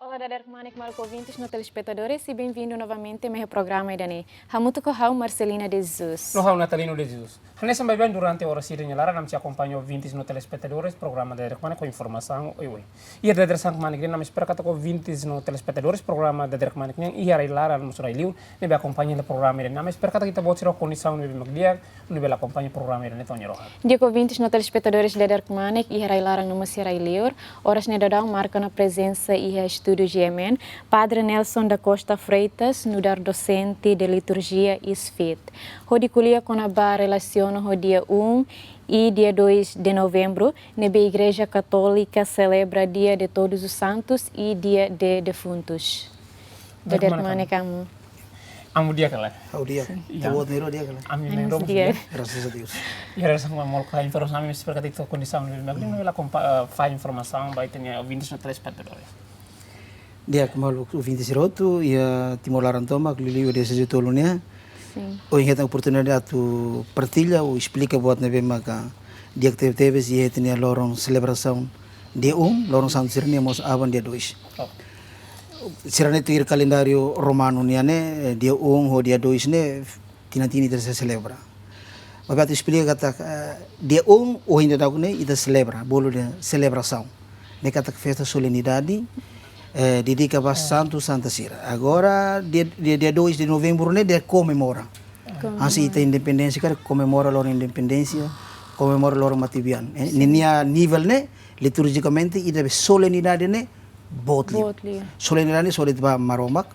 Olá, Dadar Manik Marco ouvintes, no telespectadores e bem-vindo novamente ao meu programa Idane. Hamuto com a Marcelina de Jesus. No, Natalino de Jesus. Nessa bem durante a hora de Lara, nós acompanhamos ouvintes no telespectadores, programa de Dadar Manik com informação. E a Dadar Manik, nós espera que ouvintes no telespectadores, programa de Dadar Manik, e a Lara no Soraiu, nós acompanhamos o programa de nós espera que kita bote a condição de Magdia, nós acompanhamos o programa de Netonho Roja. Dia ouvintes no telespectadores de Dadar Manik e a Lara no Soraiu, horas nedadão marca na presença e a estúdio GMN, Padre Nelson da Costa Freitas, nudar docente de liturgia e SFIT. Rodiculia com a relação no dia 1 e dia 2 de novembro, na Igreja Católica celebra Dia de Todos os Santos e Dia de Defuntos. Dadar Manik kamu. Amo dia kala. Ao dia. Tawad nero dia kala. Ami Anos dia. Graças a Deus. E a relação com a molca informação, nós espera que kita condição de Magdia, nós faz informação, vai ter ouvintes no telespectadores. Dia kemalu ouvinte siroto ia Timor Larantoma keliliu dia sejutolunya. Sim. O ingat oportunidade tu partilha ou explica buat nebe maka dia que teve e tinha lorong celebração dia lorong Santo Sirnia mos aban dia 2. Sirane tu ir calendário romano niane dia ho dia 2 ne tinatini ter se celebra. Mas tu explica kata dia o ainda dá ne ida celebra bolo de celebração. Ne kata festa solenidade dedica para Santo Santa Cira. Agora, dia 2 de novembro, né, dia comemora. Assim, a independência, cara, comemora a independência, comemora a matibian. Nenia nível, né, liturgicamente, e deve solenidade, né, botli. Solenidade, solenidade para Maromac,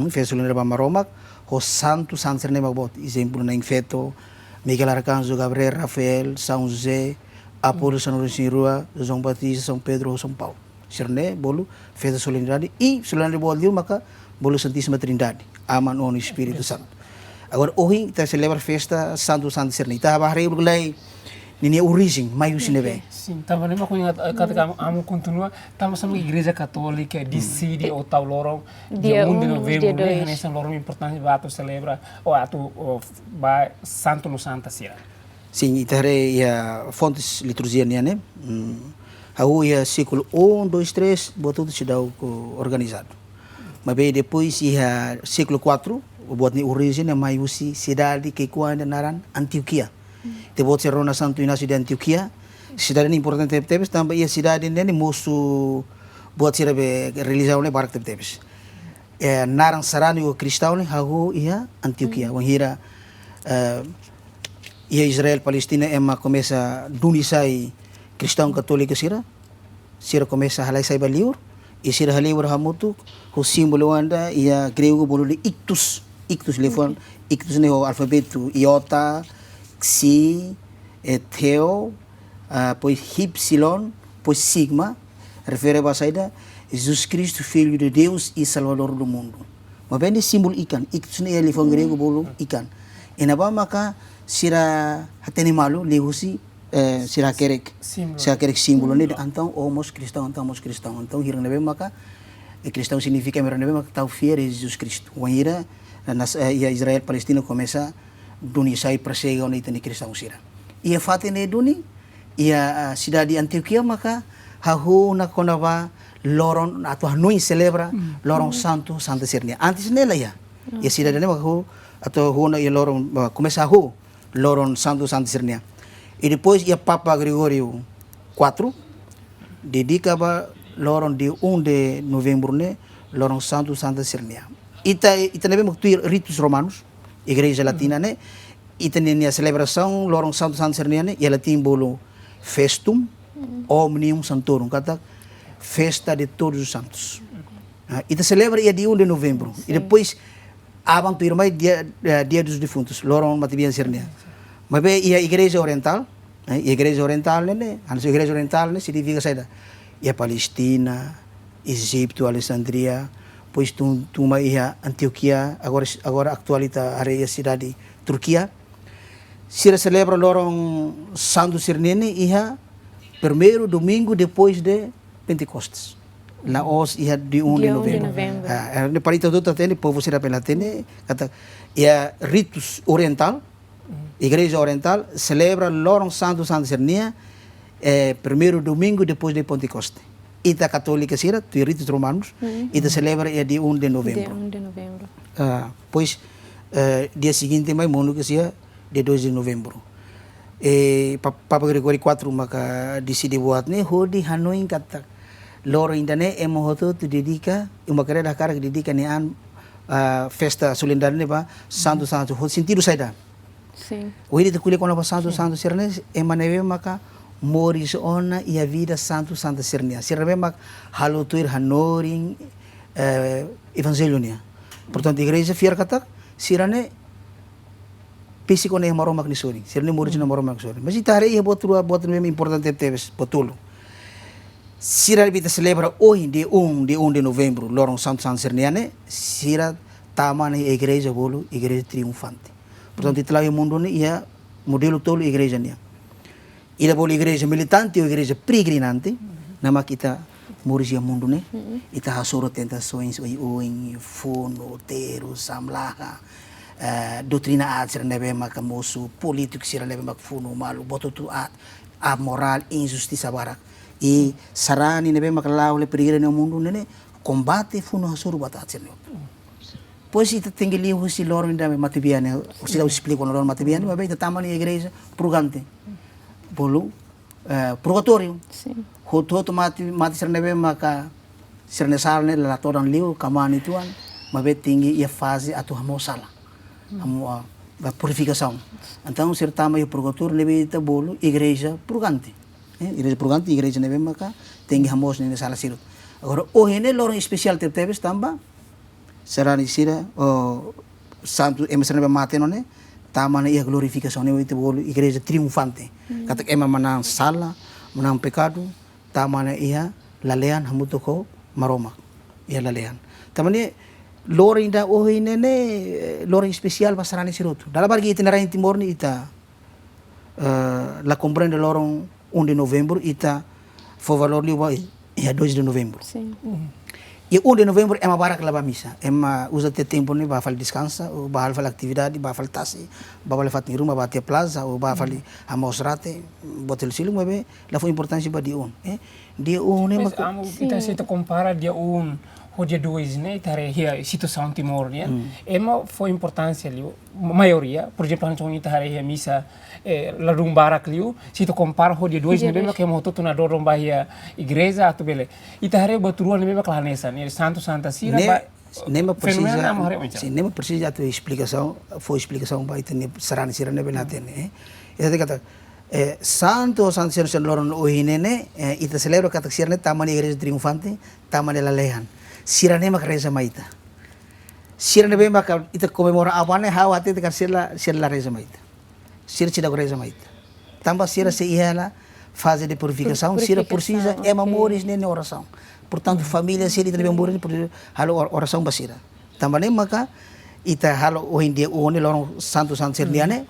fez solenidade para Maromac, o Santo Santa Cira, né, bot. Exemplo, na Infeto, Miguel Arcanjo, Gabriel, Rafael, São José, Apolo, São Lourenço, São Batista, São Pedro, São Paulo. Sirne bolu festa solenidade e solenidade bolu maka bolu Santíssima Trindade aman on Espírito Santo. Agora hoje kita celebra festa Santo Santo Sirne. Kita bahari berlai nini origem maio sinebe. Sim, tava nem com kata amo continua, tava sama Igreja Católica decide o tal lorong dia 1 de novembro, né, nessa lorong importante batu celebra ou atu ba Santo no Santa Cira. Sim, itare ya fontes liturgia né? Aku ia século 1, 2, 3, buat tudo se dá organizado. Mas bem depois ia século 4, buat ni origem na maiusi cidade que quando naran Antioquia. Te buat ser Rona Santo Inácio de Antioquia. Cidade importante tebes também ia cidade nene moço buat ser religião ne barak tebes. Naran sarani o cristão ne hago ia Antioquia. Wanhira ia Israel Palestina ema começa dunisai cristão católico sira começa a halai sai baliur e sira haliur hamutu o símbolo anda ia grego bolo de ictus lefon ictus ne o alfabeto iota xi theo pois ypsilon pois sigma refere a saída Jesus Cristo filho de Deus e salvador do mundo. Mas bem de símbolo ikan ictus ne lefon grego bolo ikan enaba maka sira hateni malu lehusi sira kerek símbolo ni então homos cristão então hirang nebe maka cristão significa hirang nebe maka tau fiel Jesus Cristo wanhira ia Israel Palestina começa duni sai persega oni tani cristão sira ia fate ne duni ia cidade Antioquia maka hahu na konava loron atau hanui celebra loron Santo Santa Sirnia antes nela ia cidade ne maka atau hu na ia loron começa hu loron Santo Santa Sirnia. E depois ia Papa Gregório IV dedicava lorong dia 1 de novembro né lorong Santo Santa Sirnia. Ita nebe ritus romanos, Igreja Latina né, ita nenia celebração lorong Santo Santa Sirnia né, ia latim bolo festum omnium santorum, kata festa de todos os santos. Ita celebra ia dia 1 de novembro. E depois abang tu irmai dia dos defuntos, lorong Matibian Sirnia. Mas bem, e a Igreja Oriental, né? E a Igreja Oriental, né? A Igreja Oriental, né? Significa saída. E a Palestina, Egito, Alexandria, pois tu ia Antioquia, agora atualita a cidade Turquia. Se celebra lorong Santo Sirnene ia primeiro domingo depois de Pentecostes. Na os ia de 1 de novembro. Ne parita do tatene povo será pela tene kata ia ritus oriental. Igreja Oriental celebra lorong Santo Santa Sirnia primeiro domingo depois de Pentecoste. ita católica sira, tu ritos romanos, ita celebra é dia 1 de novembro. Dia 1 de novembro. Pois, dia seguinte, mais mundo que seja dia 2 de novembro. Papa Gregório IV maka decide buat ne hodi Hanoi kata loro indane emohoto tu dedica uma carreira cara que dedica ne an festa solendária ne ba santo santo ho sentido saida. Sim. O ele te kule kono ba santo santo sirne emaneve maka moris ona e a vida santo santa sirnia. Sirne mak halotuir hanoring evangelho nia. Portanto, a igreja fiar kata sirane pisi kone maromak ni sori. Sirne moris na maromak sori. Mas itare ia buat mesmo importante teves betul. Sira kita celebra hoje de 1 de novembro, lorong Santo Santo Sirniane, sira taman a igreja bolo, igreja triunfante. Portanto, itulah o mundo ni ia modelo tolo igreja ni. Ila bolo igreja militante ou igreja peregrinante, nama kita moris ia mundo ni. Ita hasoro tentações oi fono, tero, samlaha, doutrina ad sira nebe makamoso, político sira nebe makfuno malu, bototu ad, amoral, injustiça barak. E sarani nebe makalau le perigre no mundo nene combate funo hasuru batatse no. Pois ita tengeli husi loro inda matibiane, o sila explico no loro matibiane, mas ita tamani igreja purgante. Bolu purgatorio. Sim. Hoto mati sir nebe maka sir nesarne la toran liu kamani tuan, mas tinggi ia fase atu hamosala. Amo a purificação. Então sir tama o purgatorio nebe ita bolu igreja purgante. Igreja purgante, igreja nebe maka tinggi hamos nene sala sirut. Agora hoje ne loro especial teves tamba será sira o santo emerson nebe mate none tama na ia glorificação nebe ita bolu igreja triunfante. Kata ema manang sala, manang pecado, tama na ia lalean hamutoko maroma. Ia lalean. Tamani loro inda hoje nene loro especial basarani sirut. Dalam bagi itinerário em Timor ni ita la comprende loro 1 de novembro ita foi valor liwa é 2 de novembro. Sim. E 1 de novembro é uma barra lava missa. É uma usa ter tempo ni ba fal descansa ou ba fal atividade, ba fal tasi, ba fal fat ni rumah ba te plaza ou ba fal amosrate, botel silu mabe la foi importância ba dia 1, Dia 1 ne Mas amo ita se te compara dia 1 o dia 2, né? Itare a situação Timor, né? Ema foi importância ali, maioria, por exemplo, a gente itare a missa la rumbarak liu, se tu compara o dia 2, né? Mesmo que mo tu na do rumbahia igreja atu bele. Itare baturua ne mesmo clanesa, né? Santo Santa Sira ba nema precisa, sim, nema precisa a tua explicação, foi explicação ba itene sarani sira ne benate ne. Ita kata Santo Santo Sira loron ohinene ita celebra kata sira ne taman igreja triunfante, taman la lehan. Sira ne makreza maita. Sira ne bem maka ita comemora abane hawa ate te sira la reza maita. Sira tira reza maita. Tamba sira se iela fase de purificação, sira precisa é memórias nem oração. Portanto, família sira também memórias por halo oração basira. Tamba ne maka ita halo o india o ne lorong santo sirniane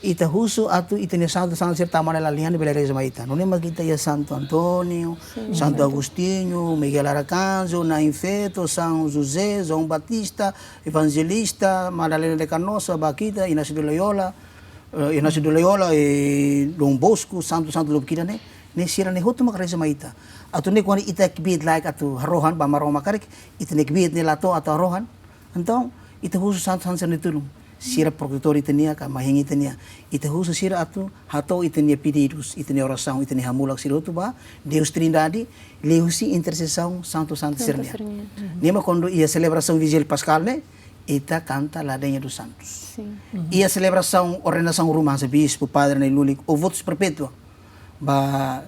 ita husu atu ita ne santo sir tamane la liane bela reza maita. Non ne makita ya Santo Antônio, Santo Agostinho, Miguel Arcanjo, Nainfeto, São José, João Batista, Evangelista, Madalena de Canossa, Baquita, Inácio de Loyola, e Dom Bosco, Santo Lupkina ne sira ne hotu makreza maita. Atu ne kwani ita kibit like atu rohan ba maroma karik ita ne kibit ne lato atu rohan. Então ita husu santo ne tulung. Sira protetor itania ka mahingi itania ita husu sira atu hato itania pedidos itania oração itania hamulak sira tu ba Deus Trindade leusi intercessão Santo Sirnia. Nema quando ia celebração vigília pascal né ita canta Ladanha dos Santos. Sim. Ia celebração ordenação romana bispo padre ne lulik o votos perpétua ba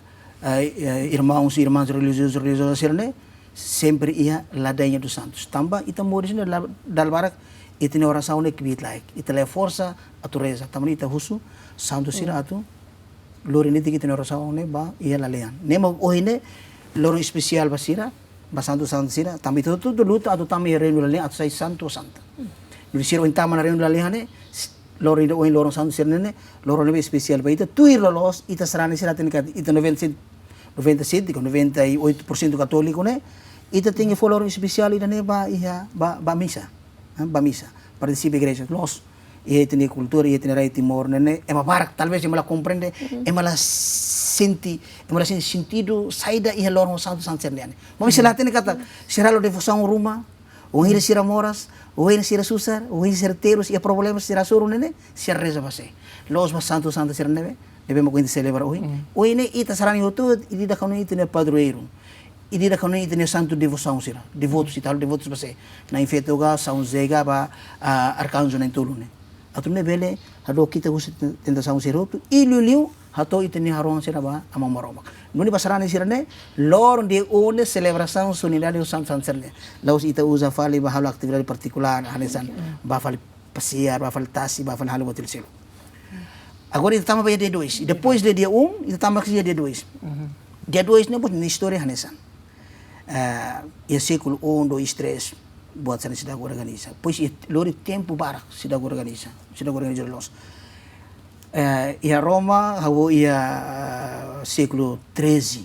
irmãos e irmãs religiosas sirne sempre ia Ladanha dos Santos. Tamba ita moris ne dal barak itine oração ne kibit like itele força atu reza tamani ita husu santo sira atu lori ne tikitine oração ne ba ia lalean nemo ohine loro especial basira ba santo sira tambi tu luta atu tambi reino lalean atu sai santo santa no sira intama na reino lalean ne loro inde ohin loro santo sira ne loro ne especial ba ita tuir lolos ita sarane sira tenika ita 97 con 98% católico ne ita tinha loro especial ida ne ba ia ba misa bamisa participa igreja los e tem cultura e tem Timor né é uma barca talvez ela compreende ela senti, sentido saída e lorong santo serniane. Mas se lá tem kata, será lo devoção rumah, ou ir sira moras, ou ir sira susar, ou ir sira teros, e problemas sira suru nene, sira reza base. Los mas santo serneve, devemos conhecer celebrar hoje. Hoje ne ita sarani hotu, e da kanu ita ne padroeiro. E da kanu ita ne santo devoção sira, devotos e tal, devotos base. Na infetoga, São Zega, ba arcanjo na tulu ne. Atu ne bele, hado kita usi tentação sira hotu, e liu hato ita ne haron sira ba amang maroma. Nuni basarani sira ne, lor de one celebração solidária Santo Serne. Laos ita usa fali ba halo atividade particular, hanesan, ba fali passear, ba fali tasi, ba fali halo motil silo. Agora ele estava dia 2. E depois do dia 1, ele estava aqui dia 2. Dia 2 não pode na história hanesan. E século 1, 2, 3 buat sana cidade organiza. Pois lori tempo barak cidade organiza los. E a Roma hawo ia século 13.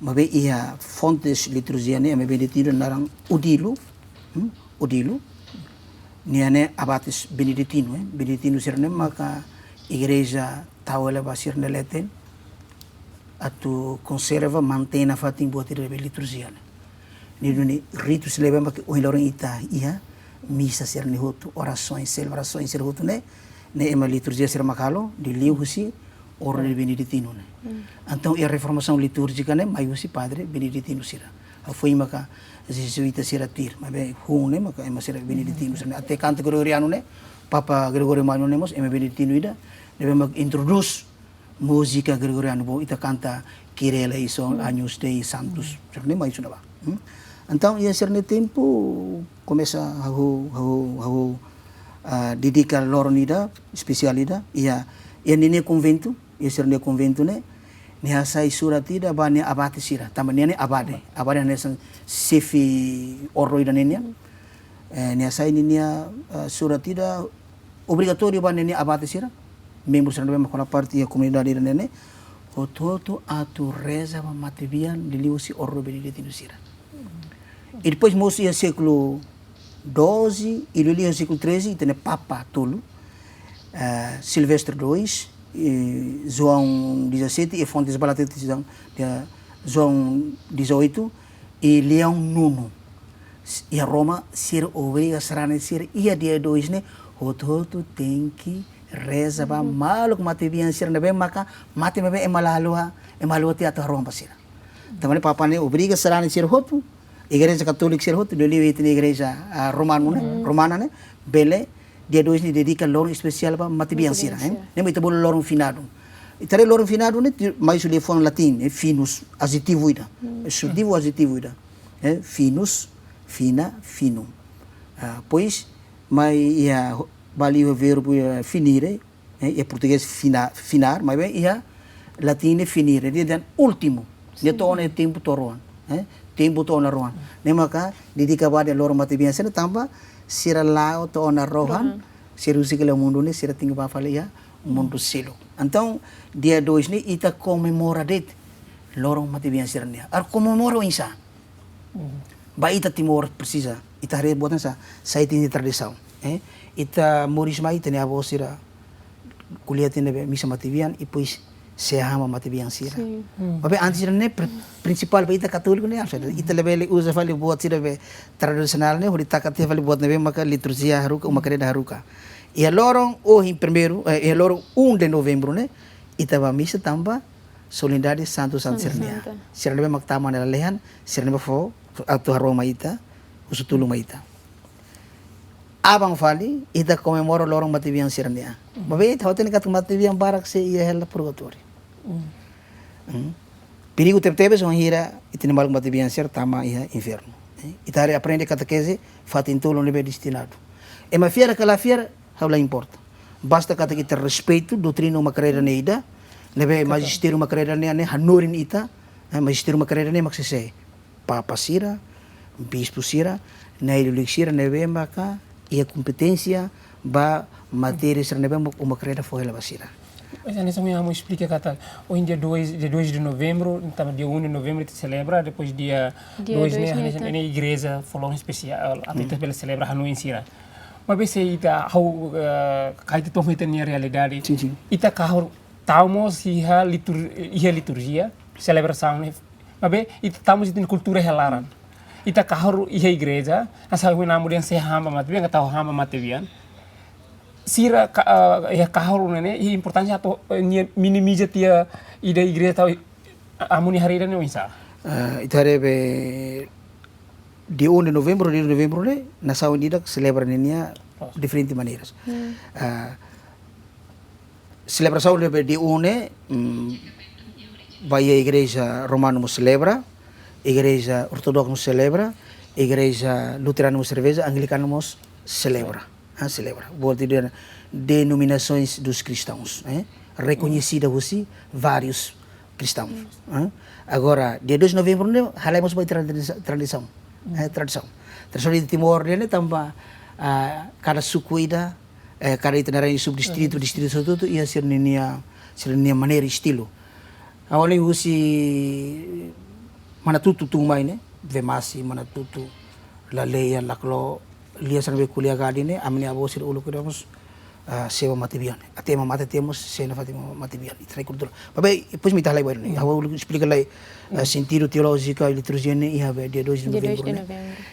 Mabe ia fontes liturgiane me beneditido narang Udilo. Udilo. Niane abates beneditino, beneditino sirne maka igreja tawela basir neleten atu conserva mantém a fatin buat liturgia. Ni ritus leva mak o hilorang ita ia misa sirne hotu orações celebrações sir hotu ne ema liturgia sir makalo di liu husi ora de beneditino ne. Então a reformação litúrgica ne maiusi padre beneditino sira. Foi maka jesuita sira tir, mabe hune maka ema sira beneditino sira. Até canto gregoriano ne, Papa Gregorio Magno nemos ema beneditino ida, deve mag introduce música gregoriano bo ita canta Kyrie eleison agnus Dei santos. Sirne mai suna ba. Então ia sirne tempo começa a dedicar loronida especialida ia nene convento, ia sirne convento ne nia sai suratida ba nia abate sira tamania ne abade ne sefi orroida nenia nia sai nia suratida obrigatório ba nia abate sira membros sira bem com parte da comunidade nene o todo atu reza ba matebian liliusi orro beneditino sira e depois moço ia século 12 e lili século 13 tem papa tolo Silvestre II João 17 e Fontes Balatetes João 18 e Leão IX e a Roma ser obriga serane ser ia dia 2 ne hoto tem que reza ba malo que mate bien ser na bem maka mate bem emalaloa te ato Roma pasira também papa ne obriga serane ser hoto igreja católica ser hoto do livro tem igreja romana ne bele dia 2 ni dedica lorong especial para mati biang sira, nem itu boleh lorong finado. Itare lorong finado ni mais o telefone latim, finus, adjetivo ida, subjetivo adjetivo ida, finus, fina, finum. Pois, mais ia bali o verbo finire, é português finar, mas bem ia latim finire, dia dan último, dia toone tempo toron, tempo toona rohan. Nem maka dedica pada lorong mati biang sira tambah sira lao to na rohan sira usikala mundo ne sira tinga pa falia mundo selo então dia 2 ne ita comemora det lorong mati bian sira ne ar comemora insa ba ita timor precisa ita re botan sa site ni tradição ita moris mai tene abo sira kuliah tene misa mati bian e pois se ama mati bian sira babe antes ne principal ba ita católico ne ita lebele usa fali buat sira be tradicional ne hori takate fali buat nebe maka liturgia haruka umakreda haruka e lorong hoje primeiro e lorong 1 de novembro ne ita ba misa tamba solenidade santo sernia sira nebe maktama na lehan sira nebe fo atu Roma ita usutulu maita abang fali ita comemora lorong mati bian sernia babe ita hoten kat mati bian barak se ia hela purgatorio perigo teve são hira itine mal mati bian ser tama ia inferno itare aprende catequese fatintulo nebe destinado e ma fiera que la fiera habla importa basta kata kita respeito doutrina uma carreira neida nebe magistério uma carreira ne hanurin ita magistério uma carreira ne maksese papa sira bispo sira na elixira nebe maka ia competência ba matéria ser nebe uma carreira foi ela basira. Mas a nessa minha explica kata hoje dia 2 de novembro, então dia 1 de novembro se celebra, depois dia 2 né, na igreja falou especial, a gente pela celebra Hanu em Sira. Mas bem se ita how kait to mita ni realidade. Ita kahor Estamos iha liturgia, celebração, mas estamos em cultura helaran. Ita kahar iha igreja, asa namu yang se hamba matibian, kata hamba matibian. Sira iha kahar nene, iha importância atau minimiza tia ida igreja tau amuni hari ini bisa. Itare di 1 de novembro, né, nação unida celebra nenia diferentes maneiras. Celebração de 1 vai a igreja romana não celebra, igreja ortodoxa não celebra, igreja luterana não cerveja, anglicana não celebra. Celebra. Volta de denominações dos cristãos, reconhecida assim vários cristãos. Agora, dia 2 de novembro, halemos by tradição. Tradição de Timor, também cada suku ida, cada itinerário subdistrito, distrito tudo ia ser nenia maneira estilo. Awalnya usi mana tutu tumai ne, vemasi mana tutu la leia la klo lia sanbe kuliah gadi ne amni abo sir ulu kudamos sewa matibian. Atema mate temos sena fatima matibian. Itrai kultura. Babai depois me talai bairro ne. Awo explica lai sentido teológico e liturgia ne ia dia 2 de novembro. Dia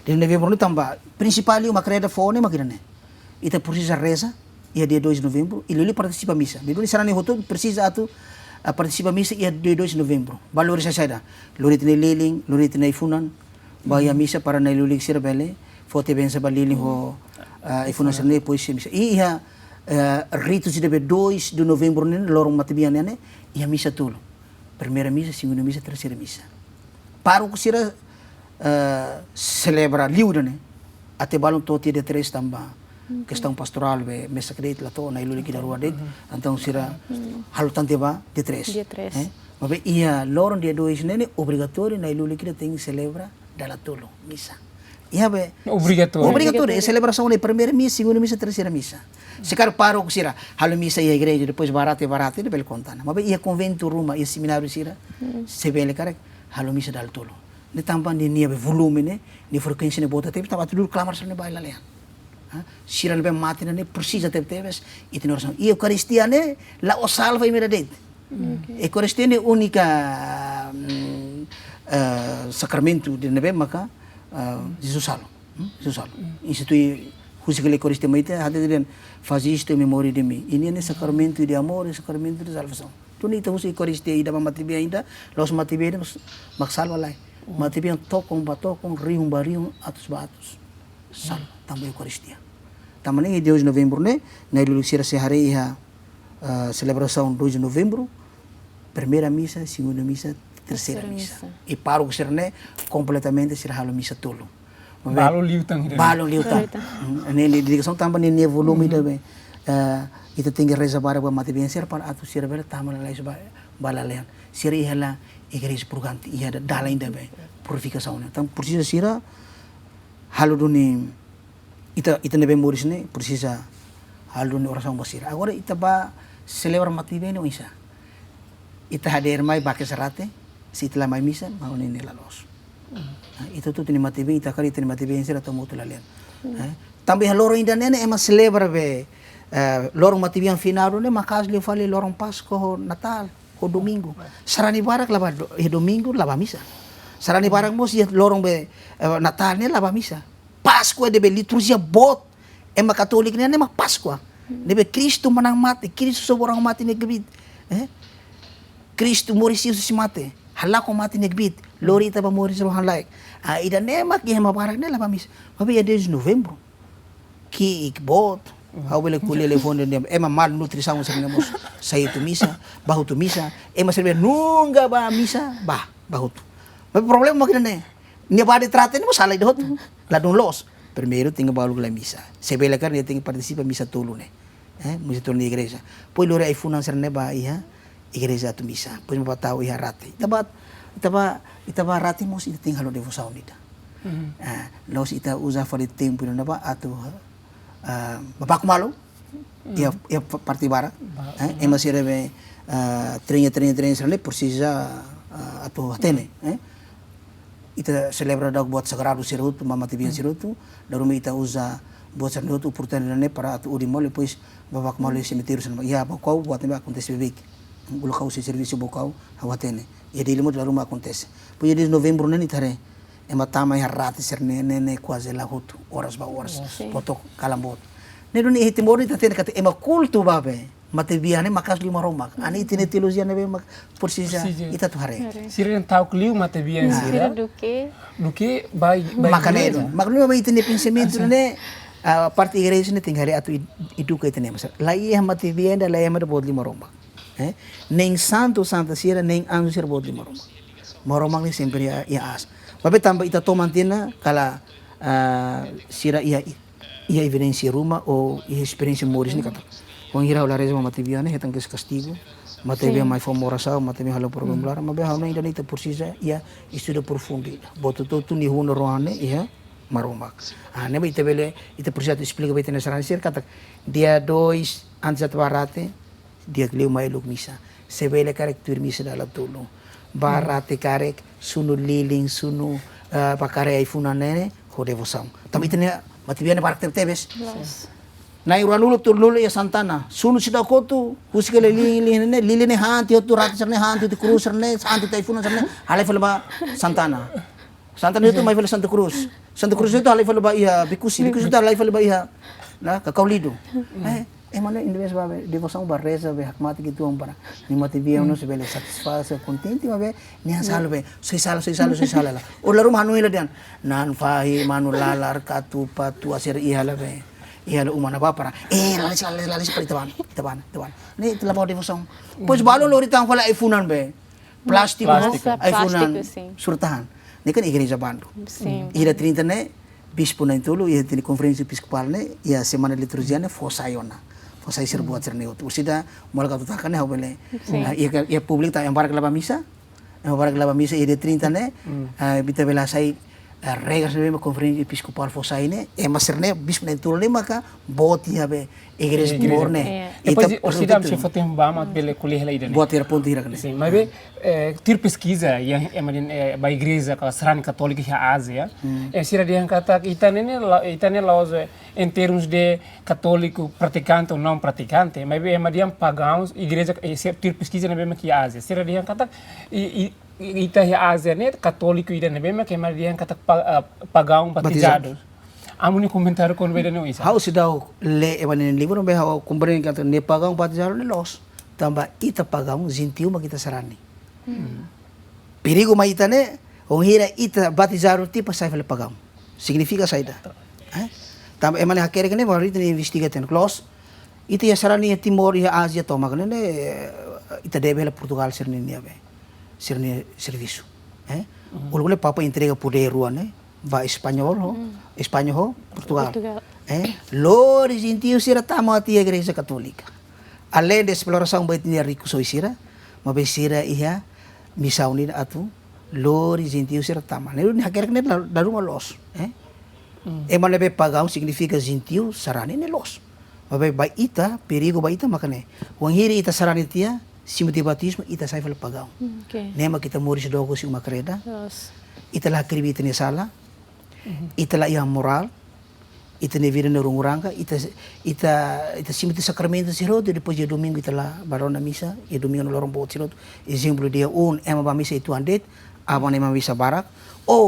2 de novembro tamba principal uma creda fone makina ne. Ita precisa reza ia dia 2 de novembro e lili participa missa. Biduli sarane hoto precisa atu participa missa ia dia 2 de novembro. Valoriza saida. Lurit ne leling, lurit ne ifunan. Baya missa para na lulik sira bele. Fote bensa baliling ho ifunan sira ne pois missa. Ia ritus de 2 de novembro ne lorong matibian ne ia missa tulo. Primeira missa, segunda missa, terceira missa. Para o que sira celebra livre ne. Até balon toti de 3 tamba. Questão pastoral be mesa crédito lá to na ilu liki da rua det então sira halu tante ba de 3 mas ia lorong dia 2 nene obrigatório na ilu liki tem celebra dalla tolo missa ia be obrigatório é celebração de primeira missa segunda missa terceira missa se quer paro que sira halu missa ia igreja depois barate de bel contana mas ia convento Roma ia seminário sira se bele cara halu missa dal tolo ne tampan ni be volume ne ni frequência ne bota tempo tava tudo clamar sene baila lean siran be matina ne precisa teves itu oração e eucaristia ne la o salva imediatamente eucaristia ne única sacramento de nebe maka Jesus salva institui husikele eucaristia maite hade de faz isto em memória de mim ini ne sacramento de amor e sacramento de salvação tu ni tahu eucaristia ida matibia ainda los matibia mak salva lai matibia tokong rium barium atus batus salva também Eucaristia. Também em 2 de novembro, né? Na iluminação sehari ia celebração 2 de novembro, primeira missa, segunda missa, terceira missa. E para o que ser, né? Completamente será a missa tolo. Balo liutang. Ne dedicação também ne volume também. Itu tem que rezar para mati bem ser para atu ser bela também lá isso balalean. Ser ia lá igreja purgante ia da ainda bem purificação, né? Então precisa ser halo duni ita nebe moris ne precisa halo duni oração basir agora ita ba celebra mati bene isa ita hadir mai ba kesarate sitla mai misa mau ne lalos itu tu tini mati bene ita kali tini mati bene sira tomo tulalian também loro ainda nene ema celebra be lorong mati bene final ne makas le fale lorong Pasco Natal o domingo sarani barak laba domingo laba misa sarani barang mos ia lorong be Natal ne laba misa. Páscoa de be liturgia bot ema katolik ne ema Páscoa. Debe Cristo menang mati, Cristo seorang mati ne gebit. Cristo mori si mati. Halako mati ne gebit. Lori ta ba mori so halai. Ida ne ema ki ema barang ne laba misa. Mabe dia 2 de novembro. Ki ikbot. How will kuliah telefone ne ema malnutrição sa nemos sa itu misa, bahu tu misa, ema serve nunga ba misa, bahu tu. Mas o problema é que não vai tratar nem salah de outro lá não los primeiro tem que balu la missa se bela carne tem que participar missa tolo né missa tolo na igreja pois lore ai funan ser ne ba ia igreja tu missa pois me tahu ia rate itaba rate mos ita tem halo devoção nida los ita usa for the tempo na ba atu bapak malu ia parti bara ema serve treina ser ne precisa atu atene ita celebra dag buat sagrado sirutu mamati bien sirutu darum ita usa buat sirutu oportunidade para atu uri mole pois babak mole cemitério sana ya bakau buat me acontece bebek Bulacau se serviço bocau, hawatene. E ele muito lá acontece. Pois de novembro nem tare. É uma tama e rata ser ne quase lá hotu horas ba horas. Foto kalambot. Ne doni hitimor ni tatene kate é uma culto babe. Mate biane makas lima romak. Ani tine teologia nebe mak por sisa ita tu hare. Sira tau kliu mate bien sira. Do que? Do que vai Macaneiro. Macaneiro vai ter pensamento né. A parte igreja ne tem hare atu educa itene mas. Lá ia mate biane lá ia mate bod lima romak. Nem santo santa sira nem anjo sira bod lima romak. Maromak ni sempre ia as. Babe tambah ita tomantina kala sira ia evidência ruma ou ia experiência moris ni kata. Kung hira wala reza mati biane hetang kes castigo. Mate bia mai fomorasa mate mi halo problem lara mabe halo ina ita precisa ia estudo profundo. Boto tu ni huno rohane ia maromak. Ne ita bele ita precisa tu explica bete na sarana sir kata dia dois antes atwarate dia gleu mai luk misa. Se bele karakter misa dala tulong. Barate karek sunu liling sunu pakare ai funanene ho devoção. Também tem mati biane parak tebes. Na iruanulo turlulo ya Santana. Sunu sida kotu husikele liline hanti hotu rata serne hanti tu cruz serne hanti taifuna serne halai falba Santana. Santana itu mai fala Santa Cruz. Santa Cruz itu halai falba ia bikusi itu halai falba ia na kakaulido. Mana indes babe devoção barreza be hakmati gitu para ni mati biya no se bele satisfação contente babe ni asal be sei sala la o larum hanu ila dian nan fahi manu lalar katu patu asir ihala be ihala umana ba para lali seperti teban ni telah mau devoção pois balo lori tang fala ifunan be plástico ifunan surtahan ni kan igreja Bandung ila 30 ne bispo na intulu ia tini conferência episcopal ne ia semana liturgia ne fosayona saya serbuat cerneu tu sida mola katu takane hau bele ia publik ta yang barak laba misa ia de 30 ne bita bela sai regas ne conferência episcopal fosai ne mas cerne bispo na intulu ne maka boti habe igreja morne depois o sida se fotem bama bele kuliah lá ida boti era ponto ira kane sim mas be tir pesquisa yang emadin ba igreja ka serani católica ya Ásia sira dia kata itane laos em termos de católico praticante ou não praticante mas be emadiam pagãos igreja tir pesquisa na bema que Ásia sira dia kata ita ya Ásia ne católico ida na bema que emadiam kata pagão batizados. Amo ni comentário quando veio no isso. How se dá le evanen livro be how compreende que ne pagão batizado ne los tamba ita pagão gentil ma kita sarani. Perigo ma ita ne o hira ita batizado tipo sai fale pagão. Significa saída. Tamba emane hakere ne mari te investigaten close ita ya sarani Timor ya Ásia toma ne ita debe la Portugal serni ne be. Serni serviço. Olha papa entrega poder rua ne va espanhol Portugal. Lores gentil sira tamati a igreja católica. Além da exploração baitnia rico soisira, mas besira ia misa unida atu lores gentil sira tama. Ne ni haker ne da ruma los, Emane be pagão significa gentil sarani ne los. Mas ba ita perigo ba ita makane. Wang hiri ita sarani tia simti batismo ita sai fal pagão. Nema kita moris dogo si uma creda. Ita la kribita ni sala. Ita la ia moral, ita ne vira na runguranga, ita simiti sacramento siroto, depois dia domingo ita la barona misa, e domingo no lorong bot siroto, exemplo dia ema ba misa itu andet, abang ema misa barak,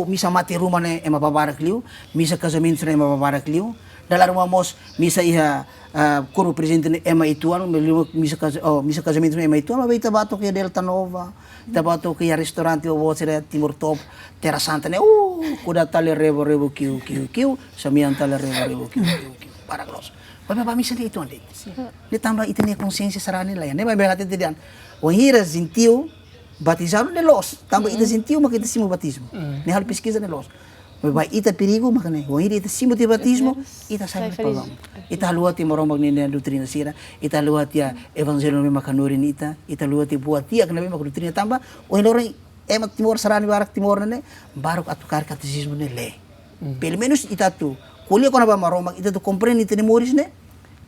misa mati rumah ne ema ba barak liu, misa casamento ne ema ba barak liu, dalam rumah mos misa iha kuru presente ne ema ituan, misa casamento ne ema ituan, mas ita bato que Delta Nova, ita bato que restaurante o bot sira Timor Top, Terra Santa ne kuda tali rebo kiu samian tali rebo kiu para glos ba misa de itu ande ne tambah itene consciência sarani la ne ba belate dian o hira gentil batizado de los tambah ita gentil makita simo batismo ne hal pesquisa de los ba ita perigo makane o hira ita simo de batismo ita sai pagam ita luati moromag ni doutrina sira ita luati evangelho me makanuri ita luati buati ak na me doutrina tambah o hira emak Timor sarani barak Timor ne baru atukar katekismo ne le. Pelo menos ita tu kuliah kona ba maromak ita tu compreende ite moris ne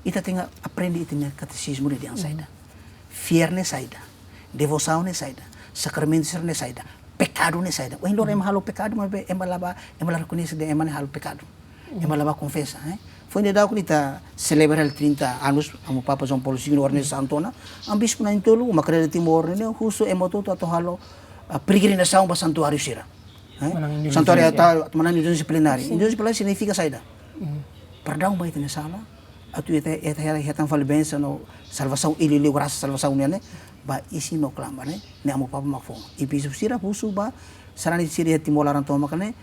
ita tenga aprende ite katekismo ne diang saida. Fierne saida. Devoção ne saida. Sacramento ne saida. Pecado ne saida. O halo pecado mas ema laba reconhece de ema ne halo pecado. Ema laba confessa, foi ainda que nita celebrar 30 anos amo Papa João Paulo II orne santona ang bispo na intolo uma credo Timor ne huso emototo ato halo peregrinação para santuário sira. Santuário ata manan indulgência plenária. Indulgência plenária significa saída. Perdão vai ter sala. Atu eta fale benção no salvação ele graça salvação né ba isi no clama né amo Papa mafo. E bispo sira huso ba sarani sira Timor laran toma kane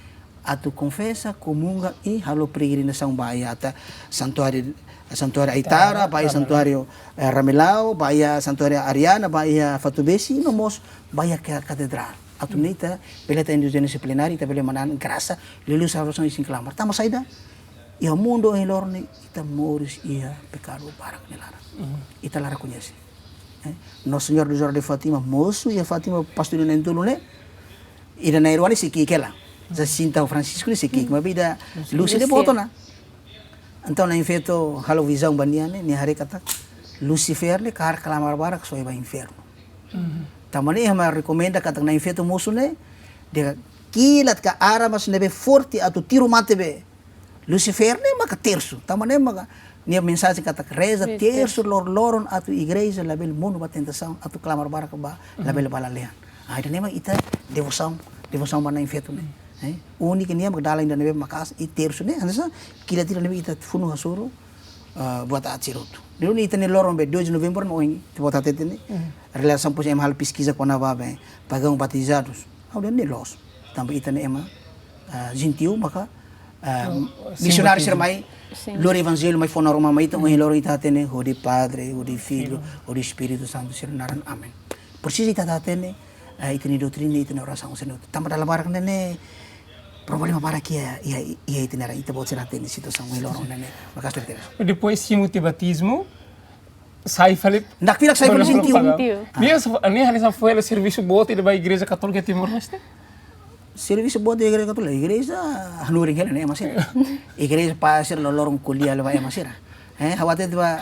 atu confessa, comunga e halo peregrinação bahia ata santuário Aitara, bahia santuário Ramelao, bahia santuário Ariana, bahia Fatubesi, nomos bahia catedral. Atu nita peleta indulgência plenária, ita bele manan graça, lilu salvação e sinclamar. Tama saída. E o mundo em lorne ita moris ia pecado barak nelara. Ita lara conhece. Nosso Senhor do Jorge de Fatima, moço e a Fatima pastor na intulu ne. Ida na irwani sikikela. Jacinta Francisco se kik mabida Lucy de botona então na infeto halo visão bandiane ni hari kata Lucifer le kar kalamar barak so iba inferno tamani hama recomenda kata na infeto musune de kilat ka ara mas nebe forte atu tiro mate be Lucifer ne maka terço tamane maka ni mensagem kata reza terço loron atu igreja label mundo ba tentação atu kalamar barak ba label balalean ai de nema ita devoção mana infeto ne única nia magdala ainda nebe makas e terço né ansa kila tira nebe ita funu hasoro buat aciroto dulu ni itane loron be 2 de novembro no ini buat atete ne relação pos em hal pesquisa com nava be pagão batizados ao de los também itane ema gentil maka missionário ser mai lor evangelho mai fona roma mai então lor ita tene o de padre o de filho o de espírito santo ser naran amen por si ita tene itane doutrina itane oração senhor também dalam barak ne problema para que ia itinerar ita pode ser atende situação melhor né makasih terus depois sim o batismo sai falei nak pilak sai pelo sentiu ni hanya foi o serviço bote da igreja católica Timor Leste serviço bote da igreja católica igreja hanuring hela né masih igreja pasir lorong kuliah lewa ya masih hawate dua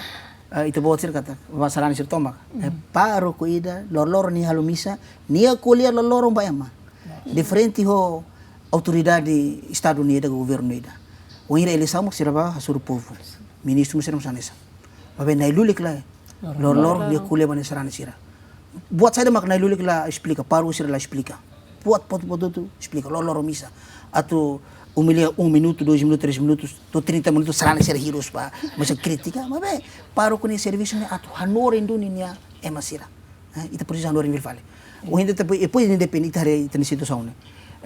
ita bote ser kata masalah sir tomak paro kuida lor ni halumisa ni kuliah lorong ba ama de frente ho autoridade Estado Unido, governo Unido. O ira eleição que será a sur povo. Ministro será sanesa. Mas na ilulik lá, lor dia kuliah mana será nesira. Buat saya mak na ilulik lá explica, paru será lá explica. Buat tu explica, lor misa. Atau umilia 1 minuto, 2 minutos, 3 minutos, 30 minutos será nesira heroes pa. Mas crítica, mas paru kuni serviço ne atu hanor Indonesia emasira. Ita precisa hanor vir fale. O ainda depois independente hari tani situação ne.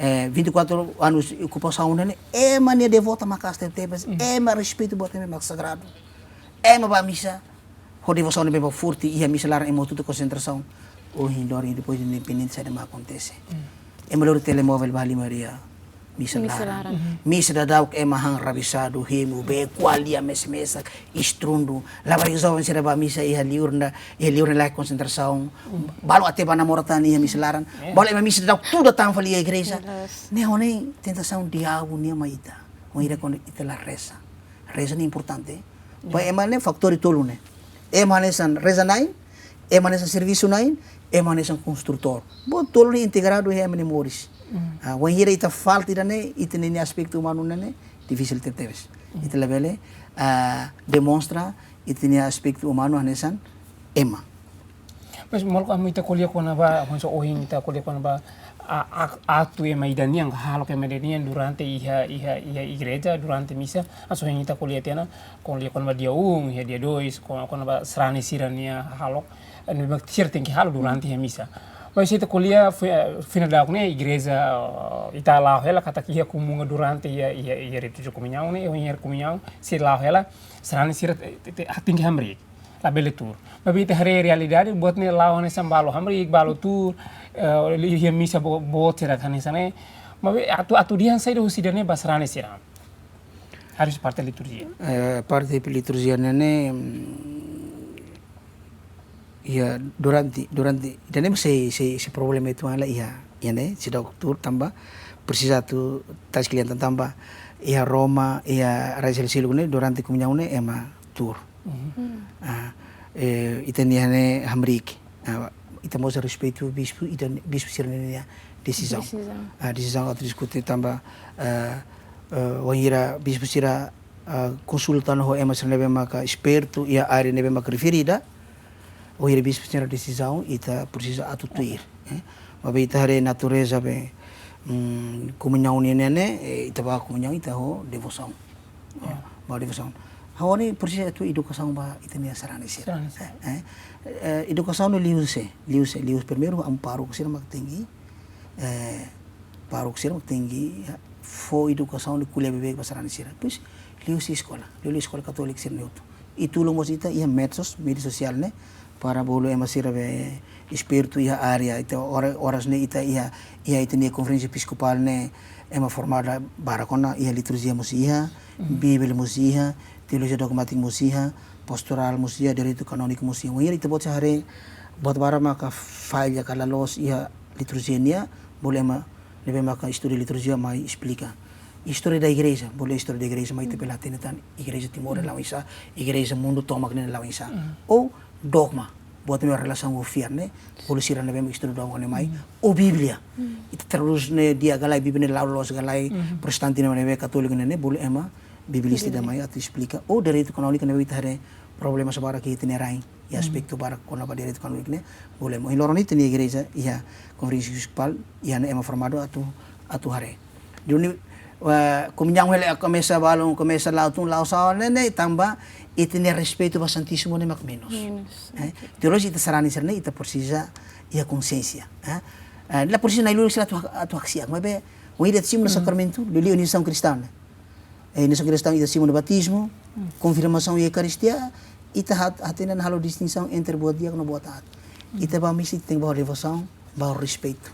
24 anos ocupação né mania devota makas tebes respeito buat me mak sagrado ba missa ho devoção ne ba forte ia missa lar tudo concentração o hindori depois de independente sai ma acontece lor telemóvel bali Maria missa lar missa da dauk hang rabisado hemu be qualia mesmesa istrundo la barizawan sira ba missa ia liurna la concentração balo até ba namoratan ia missa laran balo ma missa dauk tudo tão falia igreja ne hone tentação diabo nia maita ira con ita la reza é importante ba emane faktor tolu ne emane san reza nai emane san serviço nai emane san construtor bo tolu integrado emane moris wan hira ita falta irane ita nini aspecto humano nene difícil terteves ita labele demonstra ita nini aspecto humano hanesan ema mas mal ko ita kuliah ko na ba kung so ohin ita kuliah ko na ba atu ema idanian halo ke medenian durante iha igreja durante misa aso yang ita kuliah tiana kuliah ko na ba dia dia dois ko na ba serani sirania halo anu ba tinggi halo durante misa. Mas ita kuliah fina da ne igreja ita lá ela kata que ia comunga durante ia retujo comunhão ne ia comunhão se lá ela serani sira tinggi hamri la belle tour mas ita hari realidade buat ne lá ne sambalo hamri balo tour ia misa bot sira kan sana mas atu dia sai do sidane basrane sira harus parte liturgia parte liturgia ne ya durante dan se problema itu ala ya ne si doktor tambah precisa tu tas klientan tambah ya Roma ya Raisel Silune durante comunhão ne ema tour itania ne hamrik ita moza respeito bispo sirene decisão a discutir tambah wangira bispo sira konsultan ho ema sira nebe maka esperto ia área nebe maka referida o hira bispo senhora decisão ita precisa atutuir mas ita hare natureza be comunhão nene ita ba comunhão ita ho devoção ba devoção hawani precisa tu educação ba ita nia sarani sira educação no lius primeiro amparo que sira mak tinggi paro que sira mak tinggi fo educação de kuliah bebek basarani sira pois lius escola católica sira neuto e tulong mo ita ia medsos media social ne para bolo ema sira be espírito ia área ita horas ne ita ia ita ne conferência episcopal ne ema formada barakona ia liturgia musia bíblia musia teologia dogmática musia pastoral musia direito canônico musia ia ita bot hare bot bara maka falha kala los ia liturgia nia boleh ema lebe maka história liturgia mai explica história da igreja boleh história da igreja mai te pelatene tan igreja timor lawisa igreja mundo tomak ne lawisa ou dogma buat me relação com o fiar né polisi rana bem história dogma ne mai ou bíblia ita terus ne dia galai bíblia ne laulos galai protestante ne católico ne boleh ema biblista da mai atu explica ou direito canônico ne ita hare problema sabara que ita ne rai e aspecto para kona ba direito canônico ne boleh mo lorong ita ne igreja ia conferência episcopal ia ne ema formado atu hare duni comunhão ele começa lá tu lá só né tamba e tem respeito ao Santíssimo nem mais menos teologia ita sarani sarne ita precisa ia consciência la precisa na ilha atu aksiak mas be o ida sim no sacramento do lio nisão cristã nisão cristã ida sim no batismo confirmação e eucaristia ita hatena halo distinção entre boa dia no boa tarde ita ba misi tem boa devoção boa respeito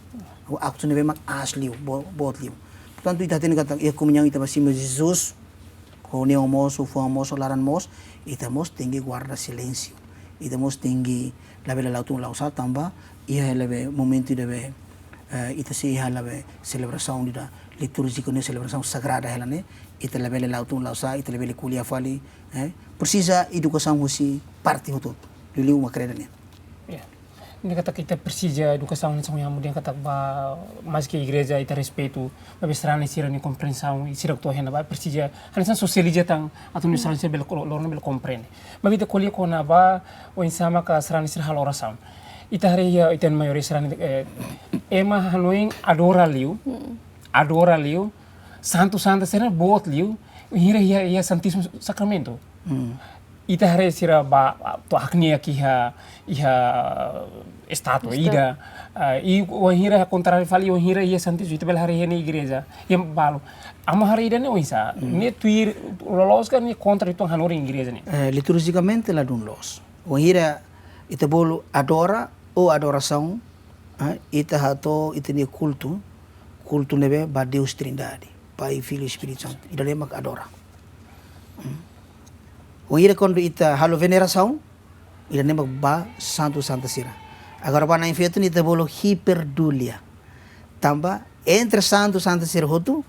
o acto nebe mak asli boa liu portanto ita tem kata ia comunhão ita basimo Jesus com o moço famoso laran mos ita mos tinggi guarda silêncio ita mos tinggi labe la lautun lausa tamba ia lebe momento debe ita se ia lebe celebração da liturgia com celebração sagrada ela né ita lebe la lautun lausa ita lebe kuliah fali precisa educação musi parte ho todo liu makreda ne ini kata kita precisa educação nessa mulher muda kata ba mais que igreja ita respeito ba besrana sira ni compreensão sira to hena ba precisa hansa socializa tang atau ni sira bel lorna bel comprende ba bita kolia kona ba o insama ka sira ni sira hal oração ita hari ya ita maior sira ni ema hanoing adora liu santo sira bot liu hira ia santíssimo sacramento ita hari sira ba to haknia ki iha estátua ida e o hira contrário fali o hira ia santíssimo ita bel hari ni igreja yang balo ama hari ida ne oisa ne tuir lolos kan ni contra itu hanori igreja ne liturgicamente la dun los o hira ita bolo adora ou adoração ita hato ita ni culto nebe ba Deus Trindade Pai Filho e Espírito Santo ida lemak adora o hira quando ita halo veneração ida nemak ba santo santa sira agora ba na infeito ita bolo hiperdulia tamba entre santo santa sira hotu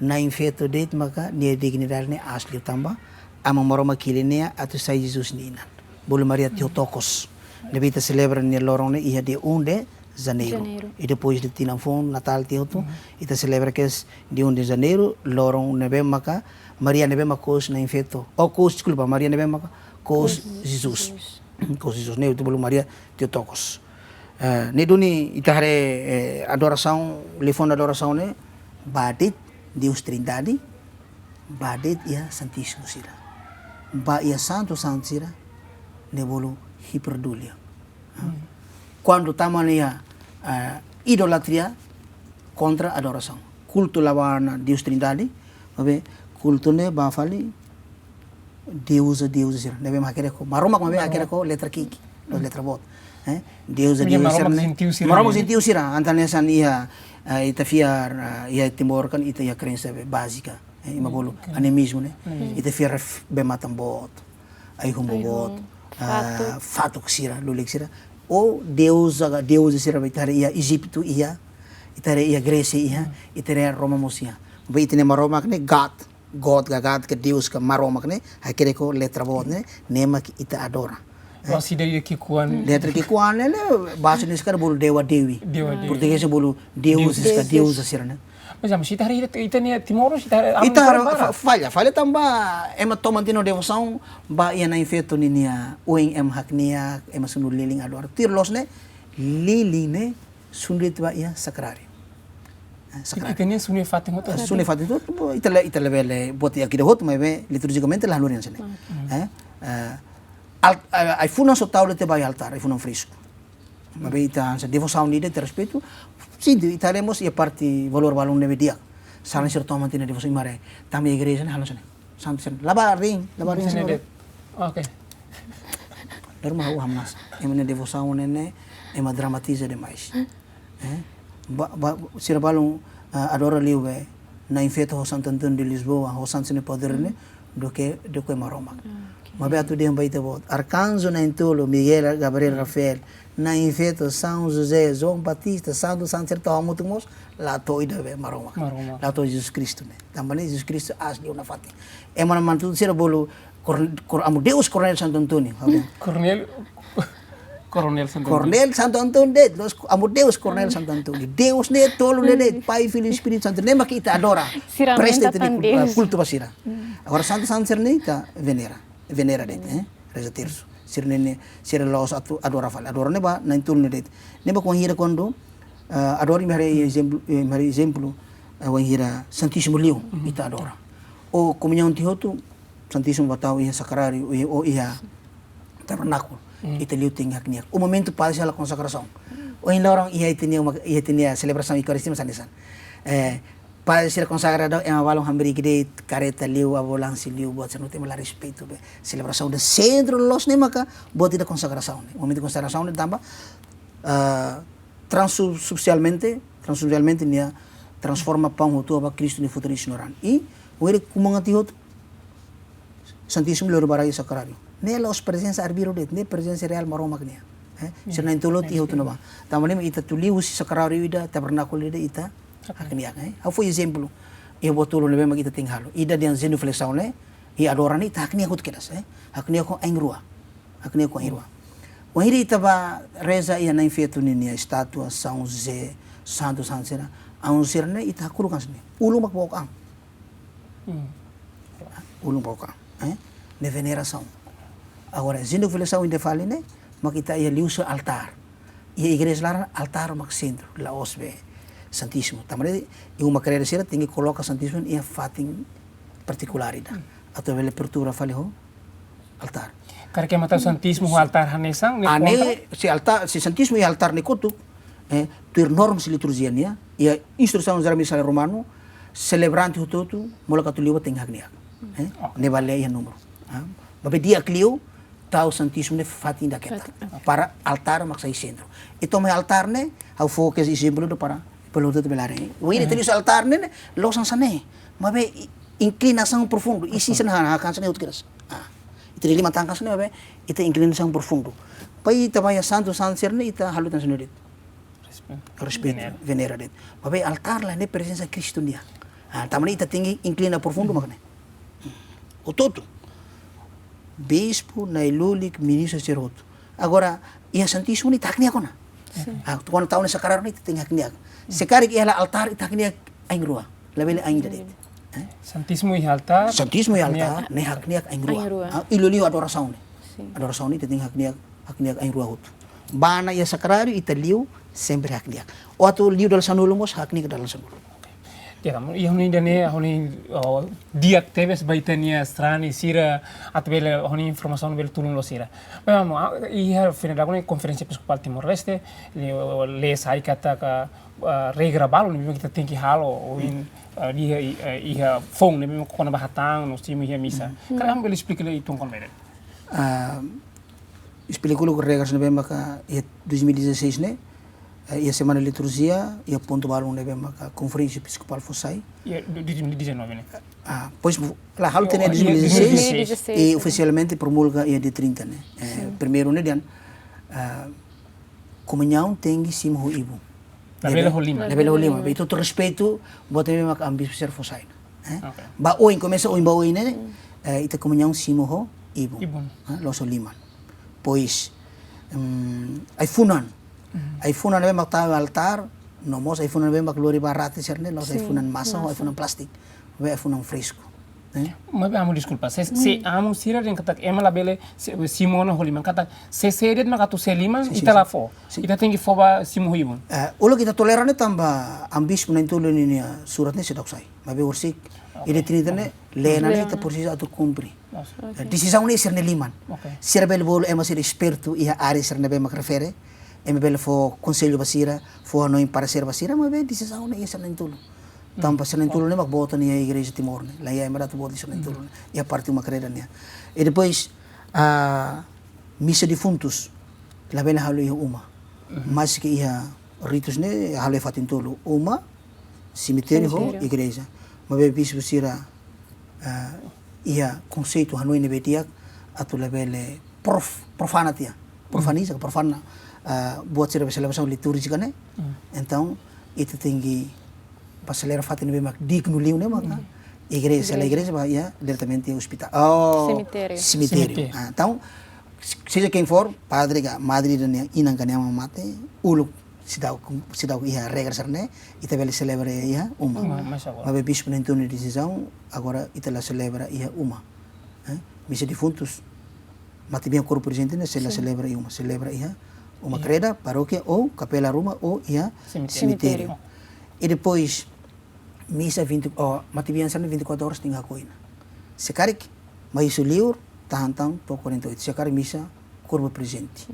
na infeito det maka ni dignidade ne asli tamba ama moroma kilinea atu sai Jesus ninan bolo Maria Theotokos lebita celebra ni lorong ne ia de 1 de janeiro e depois de tinanfon Natal teuto ita celebra que de 1 de janeiro lorong nebe maka Maria nebe makos na infeito o kos desculpa Maria nebe maka kos Jesus ne tu bolo Maria Theotokos ne duni ita hare adoração lefon adoração ne badit Deus Trindade badit ia Santíssimo sira ba ia santo sira ne bolo hiperdulia quando taman ia idolatria contra adoração culto lawana Deus Trindade mabe culto ne ba fali Deus sira nebe makere ko maroma mabe akere ko letra kiki letra bot Deus sira maroma sentiu sira antane san ia ita fiar ia timor kan ita ia crença básica imabolo animismo ne ita fiar be matambot ai humbobot fato sira lulik sira o Deus sira itare ia Egipto itare ia Grécia itare Roma mosia ba itene maroma ne God que Deus que maroma ne hakere ko letra bot ne nema ita adora Wasi dari kikuan letra kikuan ne bahasa ni sekarang bolu dewa dewi português bolu Deus sira ne Mas já, kita hari ita ni timoro kita falha tamba ema tomantino devoção ba ia na infeto ni nia uing em haknia ema sunu liling ador tirlos ne liling ne sundit ba ia sakrari Ita ni suni fatin hoto. suni fati tu ita levele buat ia kida hot mai liturgicamente la lorian sene ai funa so taule te vai altar ai funa frisco mas ita sa devoção ni de respeito sim itaremos ia parte valor balon neve dia saran sir toma tina devoção mare tami igreja ne halos ne santen laba ring Sene Oke. normal hamnas emene devoção ne ema dramatiza demais sir balon adora liuwe na infeto ho Santo Antônio de Lisboa ho Santo Poder ne do que Maroma mabe atu dia baita bot arcanjo na entolo Miguel Gabriel Rafael na infeto São José João Batista Santo Sancerto amutumos la toida be Maroma la to Jesus Cristo ne também Jesus Cristo asli una fati e mana mantu sira bolo amu Deus Coronel Santo Antônio Coronel Santo Antônio de los amu Deus Coronel Santo Antônio Deus ne tolo ne Pai Filho Espírito Santo ne makita adora presta te culto basira agora Santo Sancer ne ta venera det reza terço sir los adora fal adora ne ba na intulne det ne ba ko hira kondo adora mi exemplo wa hira Santíssimo Leão ita adora o comunhão ti hotu Santíssimo batau ia sacrário o ia tabernáculo ita liu ting haknia o momento para a consagração o em lorong ia tinha celebração eucaristia sandesan para ser consagrado é uma balão hambri gede careta liu ambulância liu buat ser tem lá respeito be celebração de centro los ne maka buat da consagração o momento de consagração ne tamba transubstancialmente nia transforma pão hotu ba Cristo ni futuro ignorante e o ele kumangati hotu Santíssimo Leão barai sacrário ne los presença arbiro det ne presença real maroma knia sir na intolot i hotu na ba tamane ita tuliu si sacrário ida tabernáculo ida ita haknia au foi exemplo e botulo lebe magita tinghalo ida dian genuflexão ne e adora ni haknia hot kedas haknia ko engrua o hiri itaba reza ia na infeto ni estátua São José Santo Sancera ang sirne ita kurukan sini ulung makbokang ne veneração agora genuflexão inde fale ne makita ia liu sa altar ia igreja lá altar mak centro la osbe Santíssimo tamare e uma carreira sera tinha coloca Santíssimo em fatin particularidade atau vele apertura fale ho altar Cara que mata Santíssimo o altar hanesang ne si Santíssimo e altar ne kutuk tuir norma si liturgia nia ia instrução zara misal romano celebrante hututu mola katuliwa ting hagnia ne vale ia número babe dia clio tau Santíssimo ne fatin da keta para altar maksai centro itu me altar ne au fokus exemplo do para pelo tudo belare o ele tem altar ne losan sane mabe inclinação profundo e se sana kan sane utkiras itu lima tangkas ne mabe itu inclinação profundo pai tabaya santo sancer ne ita halutan senorit respeito venera det mabe altar la ne presença Cristo dia tamani ita tinggi inclina profundo makne o todo bispo na ilulik ministro ceroto agora ia Santíssimo ni taknia kona quando tahu nessa carreira ni tinggi haknia sekali ia altar ita haknia aing rua labele aing det Santíssimo e altar ne haknia aing rua iluli adoração ni tinggi haknia aing rua hut bana ia sakrario ita liu sempre haknia o atu liu dal sanulumos haknia dal sanulum Ya, ihoni dane ihoni diak tebes baitania strani sira atbele ihoni informação bel tulun lo sira. Memang ia final da conferência episcopal Timor Leste le sai kata ka regra balo memang kita tinggi halo o in ia fong ne memang kona bahatang no simi ia misa. Kala bel explica le itong kon mede. Explico lo regras ne memang ka 2016 ne ia semana liturgia ia ponto balon nebe maka conferência episcopal fossai ia 19 ne pois lá hal tem 2016 e oficialmente promulga ia de 30 né primeiro né dan comunhão tem simo ibu Labele holima itu respeito buat nebe maka ambis ser fossai ba oin começa oin ba oin né ita comunhão simo ho ibu los liman pois ai funan na magtayo altar Nomos ay funan bem baklori barate serne, los ay funan masa o ay funan plastic. Ay funan fresco. Mas amo desculpa. Se amo sira den katak ema labele Simona holiman katak se sedet na katu seliman ita la fo. Ita tinggi fo ba simu hibun. Ulo kita tolerane tamba ambis punan tulo ni suratnya sedok sai. Mabe ursik. Ide tinitane lena ita porsi atu cumpri. Decisão ni serne liman. Sira bel bolo ema sir esperto ia ari serne be mak refere. Ema bel fo conselho basira, fo no parecer basira, mabe decisão ni serne tulo. Tanpa senen tulo ne mak bota ni a igreja Timor ne. Lá ia emara tu bota senen tulo. Ia parte uma creda ne. E depois a missa defuntos lá bem halu ia uma. Mas que ia ritos ne halu fatin tulo uma cemitério ho igreja. Mabe bispo sira ia conceito hanoi ne betiak atu labele profana tia. Profana buat sira celebração litúrgica ne. Então itu tinggi pasalera fatin be mak digno liu ne mak igreja la igreja vai ya diretamente hospital cemitério então seja quem for padre ga madre ne inang kanya mate uluk sidau ia regra sarne ita bele celebra ia uma mas bispo nem tune decisão agora ita la celebra ia uma missa defuntos mate bem corpo presente ne se la celebra ia uma creda paróquia ou capela roma ou ia cemitério e depois missa 20 matibian sana 24 horas tinggal koin. Sekarang mai suliur tahan-tahan to 48. Sekarang missa corpo presente.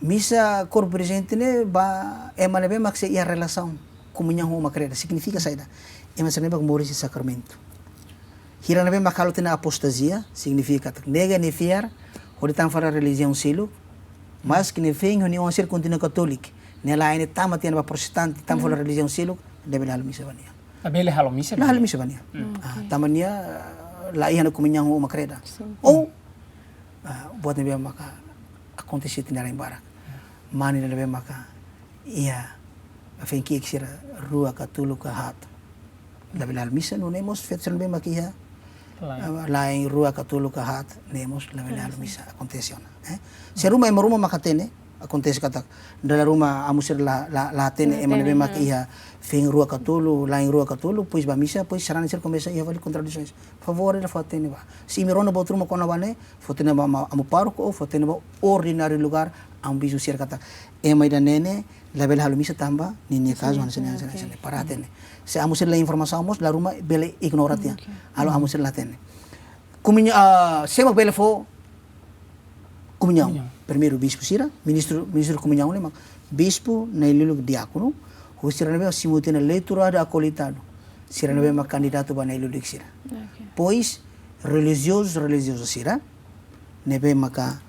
Missa corpo presente ne ba emane be makse ia relação comunhão uma creda significa saída. Ema sana be morrer esse sacramento. Hirana be makalo tena apostasia significa nega ne fiar horitan fara religião silo mas que ne feng honi on ser continua católico. Nela ene tamati ba protestante tam fara religião silo debe hal missa bania. Abele halo missa. La hal missa bania. Tamania la ia na comunhão uma creda. Ou buat nebe maka acontecer tinara embarak. Mani nebe maka ia afenki eksira rua katulu ka hat. Debe hal missa no nemos fet nebe maka ia la em rua katulu ka hat nemos la hal missa aconteciona. Se rumah makatene acontece kata dalam rumah amusir la tene emane be mak ia fing rua katulu lain rua katulu pois ba misa pois sarana ser começa ia vale contradições favore la fatene ba si mirona ba turma kona bane fotene ba amu parco ou fotene ba ordinary lugar am bisu ser kata emai da nene label halu misa tamba nini caso hansene para tene se amusir la informação mos la rumah bele ignoratia alo amusir la tene kuminya sema bele fo comunhão. Primeiro bispo sira, ministro comunhão ne mak bispo na ilulu diakono, o sira ne simutena leitura da acolitado. Sira ne mak candidato ba na ilulu sira. Pois religioso sira ne be maka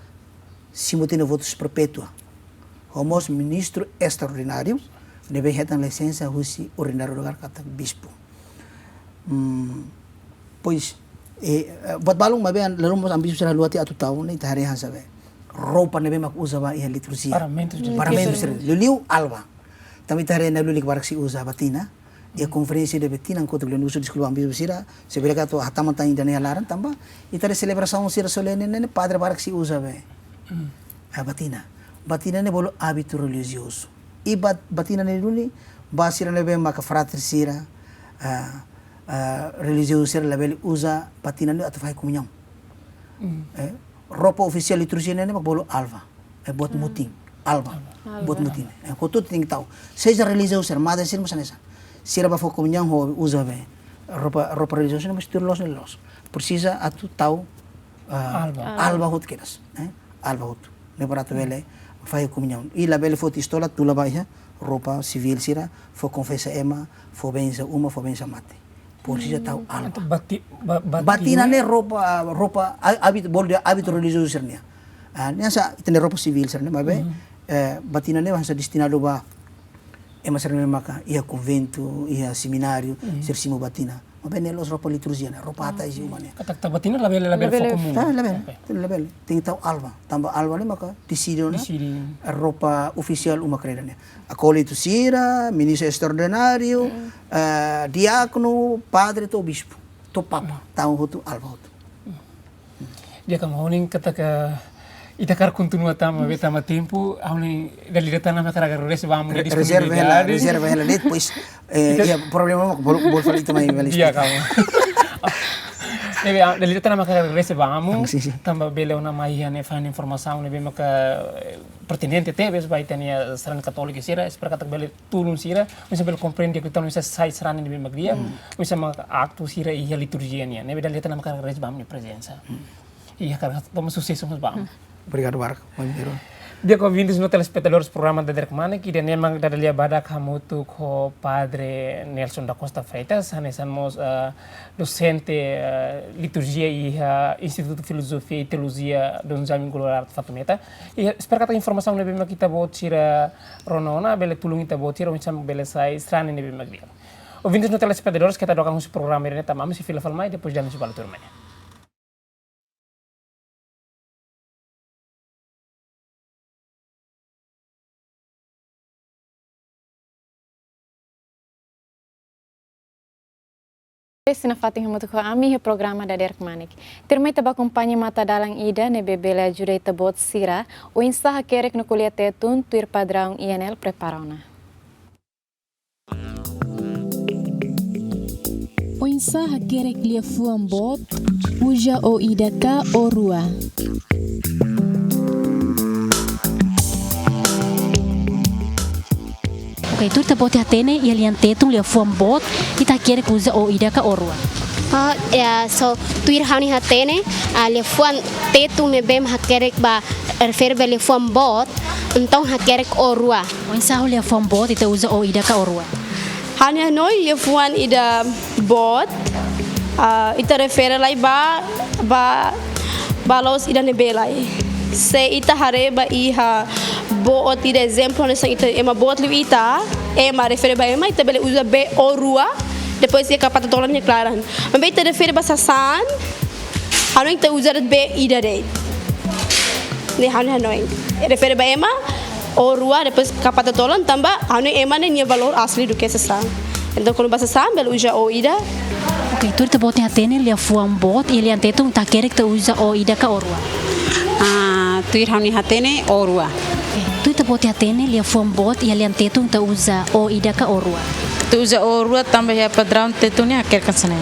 simutena votos perpetua. Homos ministro extraordinário ne be hetan licença husi ordinário lugar kata bispo. Pois buat balong mabe lalu mas ambis sira luati atu tahun ni tahari hasabe. Roupa nebe mak usa ba ia liturgia. Paramentos Luliu alba. Também tahari na lulik barak si usa batina. Ia conferência de betina enquanto que uso desculpa ambis sira. Se verá que hataman tan indane alaran tamba. Itare celebração sira solene ne padre barak si usa be. A batina. Batina ne bolo hábito religioso. E batina ne luli ba sira nebe mak frater sira. Religioso sira label usa batina ne atau fai comunhão. Roupa oficial liturgia ne mak bolo alva. Buat muting. Alba. Buat muting. Ko tu ting tahu. Seja religioso sira mada sira masanesa. Sira ba fo comunhão ho usa be. Roupa religiosa ne mesti los. Precisa atu tahu alba hot keras. Alba hot. Ne para tu bele fai comunhão. E la bele fo tistola tu la ba roupa civil sira fo confessa ema fo benza uma fo benza mate. Por si tahu alba. Batina ne roupa hábito religioso sernia. Nessa itene roupa civil sernia, mabe batina ne hansa destinado ba ema sernia maka ia convento, ia seminário, ser simo batina. Mabe ne los roupa liturgia ne, roupa ata isi umane. Kata batina label fo comum. Label. Ting tahu alba. Tambah alba ne maka decidido na roupa oficial uma creda ne. Acolito sira, ministro extraordinário, diácono, padre to bispo, to papa, tahu hotu alba hotu. Dia kan honing kata Ita quer continuar tama tempo, aonde dali datang nama cara res vamos de reserva ela depois problema bol falar também Iya kamu. Nebe dali datang nama cara res vamos, Sim. tambah bela una mai ane fan informação nebe maka pertinente tebe vai tenia serana católica sira, espera kata bela tulun sira, bisa bela compreender que tão sai serana nebe magdia, bisa mak acto sira e liturgia nia. Nebe dali datang nama cara res vamos presença. Iya cara vamos sucesso vamos. Obrigado, Marco. Dia convites no telespectadores programa da Derek Manek e memang dari dia badak hamutu ko Padre Nelson da Costa Freitas, hanesamos docente liturgia e Instituto Filosofia e Teologia Don Jamin Golorar Fatumeta. E espero que a informação nebe mak kita bot sira ronona bele tulung kita bot sira unsam bele sai strane nebe mak dia. Ouvintes no telespectadores kita doakan uns programa ini tamam si fila falmai depois jalan subal turmanya. Sina fating hamutu ko ami he programa da Derek Manik. Termai taba kompanyi mata dalang ida ne bebele ajuda ita bot sira, o insaha kerek no kuliah tetun tuir padrão INL preparona. O insaha kerek lia fuam bot, uja o ida ka o rua. Ok, tu ta bote hatene ia lian tetung lia fuam bot ita kere kuza o ida ka orua. So tuir hani hatene le fuan tetung ne bem hakerek ba refer le fuam bot então hakerek orua. O insaho lia fuam bot ita uza o ida ka orua. Hani hanoi le fuan ida bot ita refer lai ba balos ida ne belai. Se ita hareba iha bot ida exemplo nessa ita ema bot liu ita ema refere ba ema ita bele usa be o rua depois ia kapata tolan nya klaran mas ita refere ba sasan hanoi ita usa be ida de ne hanoi refere ba ema o rua depois kapata tolan tambah hanoi ema ne nya valor asli do que sasan então quando ba sasan bele usa o ida. Ok, tu ta bote hatene lia fuam bot ia lian tetung ta kere ta uza o ida ka orua. Tuir hani hatene orua. Tu ta bote hatene lia fuam bot ia lian tetung ta uza o ida ka orua. Tu uza orua tambah ya padrão tetunya aker kasane.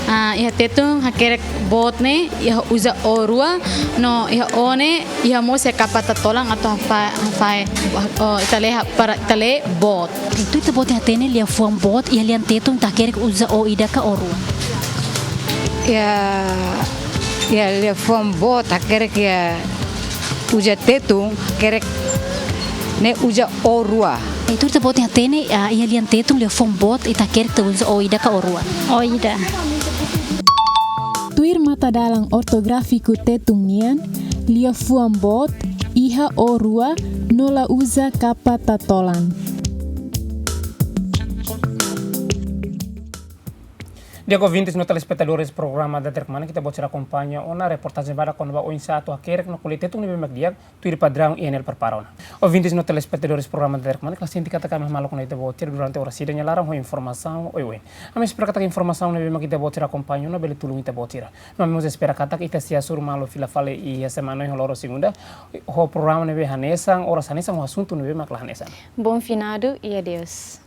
Iha tetung hakerek bot ne iha uza orua no iha one iha mo se kapata tolang atau hafai itale para itale bot. Tu ta bote hatene lia fuam bot ia lian tetung ta kere uza o ida ka orua. Ya le fuam bot aker ya uja tetung kerek ne uja orua. Tu ta bote hatene ia lian tetung lia fuam bot ita kere ta uza o ida ka orua. O ida. Tuir mata dalang ortografiku tetung nian, lia fuam bot, iha o rua, nola uza kapa tatolan. Dia ouvintes no telespectadores programa da Derek Manek kita bot sira acompanha ona reportagem vada quando va o insato a kerek no colete tu nebe magdiak tuir padrão INL preparona. Ouvintes no telespectadores programa da Derek Manek la senti kata kami malo kono ite bot sira durante ora sida nyalaram ho informação oi. Ame espera kata informação nebe mag ite bot sira acompanha no bele tulung ite bot sira. Nós espera kata ita sia sur malo fila fale i semana ho loro segunda ho programa nebe hanesang ora hanesang ho assunto nebe mag la hanesang. Bom finado e adeus.